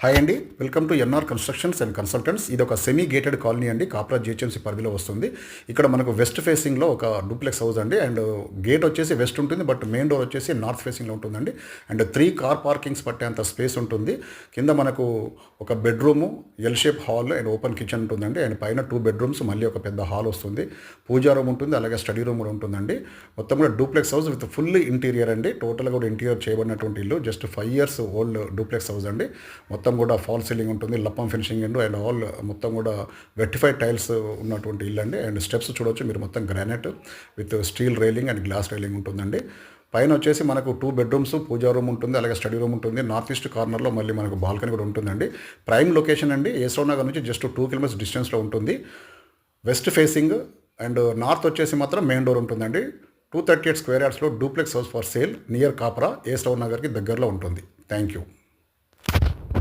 Hi అండి, welcome to N R constructions and consultants. ఇది ఒక సెమీ గేటెడ్ కాలనీ అండి, కాప్రా జిహెచ్ఎంసీ పరిధిలో వస్తుంది. ఇక్కడ మనకు వెస్ట్ ఫేసింగ్లో ఒక డూప్లెక్స్ హౌస్ అండి. అండ్ గేట్ వచ్చేసి వెస్ట్ ఉంటుంది, బట్ మెయిన్ డోర్ వచ్చేసి నార్త్ ఫేసింగ్లో ఉంటుందండి. అండ్ 3 కార్ పార్కింగ్స్ పట్టేంత స్పేస్ ఉంటుంది. కింద మనకు ఒక bedroom, L shape hall and open kitchen ఉంటుందండి. అండ్ పైన 2 బెడ్రూమ్స్, మళ్ళీ ఒక పెద్ద హాల్ వస్తుంది. పూజా రూమ్ ఉంటుంది, అలాగే స్టడీ రూమ్ కూడా ఉంటుందండి. మొత్తం కూడా duplex house with full interior అండి. టోటల్గా కూడా ఇంటీరియర్ చేయబడినటువంటి ఇల్లు. Just 5 years old duplex house అండి. మొత్తం కూడా ఫాల్ సీలింగ్ ఉంటుంది, లప్పం ఫినిషింగ్ అండ్ ఆల్ మొత్తం కూడా వెట్టిఫైడ్ టైల్స్ ఉన్నటువంటి ఇల్లు అండి. అండ్ స్టెప్స్ చూడవచ్చు మీరు, మొత్తం granite with steel railing and glass railing ఉంటుందండి. పైన వచ్చేసి మనకు 2 bedrooms, పూజా రూమ్ ఉంటుంది, అలాగే స్టడీ రూమ్ ఉంటుంది. నార్త్ ఈస్ట్ కార్నర్లో మళ్ళీ మనకు బాల్కనీ కూడా ఉంటుందండి. ప్రైమ్ లొకేషన్ అండి, యశ్వంత్ నగర్ నుంచి జస్ట్ 2 kilometers డిస్టెన్స్లో ఉంటుంది. వెస్ట్ ఫేసింగ్ అండ్ నార్త్ వచ్చేసి మాత్రం మెయిన్ డోర్ ఉంటుందండి. 238 square yardsలో duplex house for sale near Kapra, Yashwanth నగర్కి దగ్గరలో ఉంటుంది. Thank you.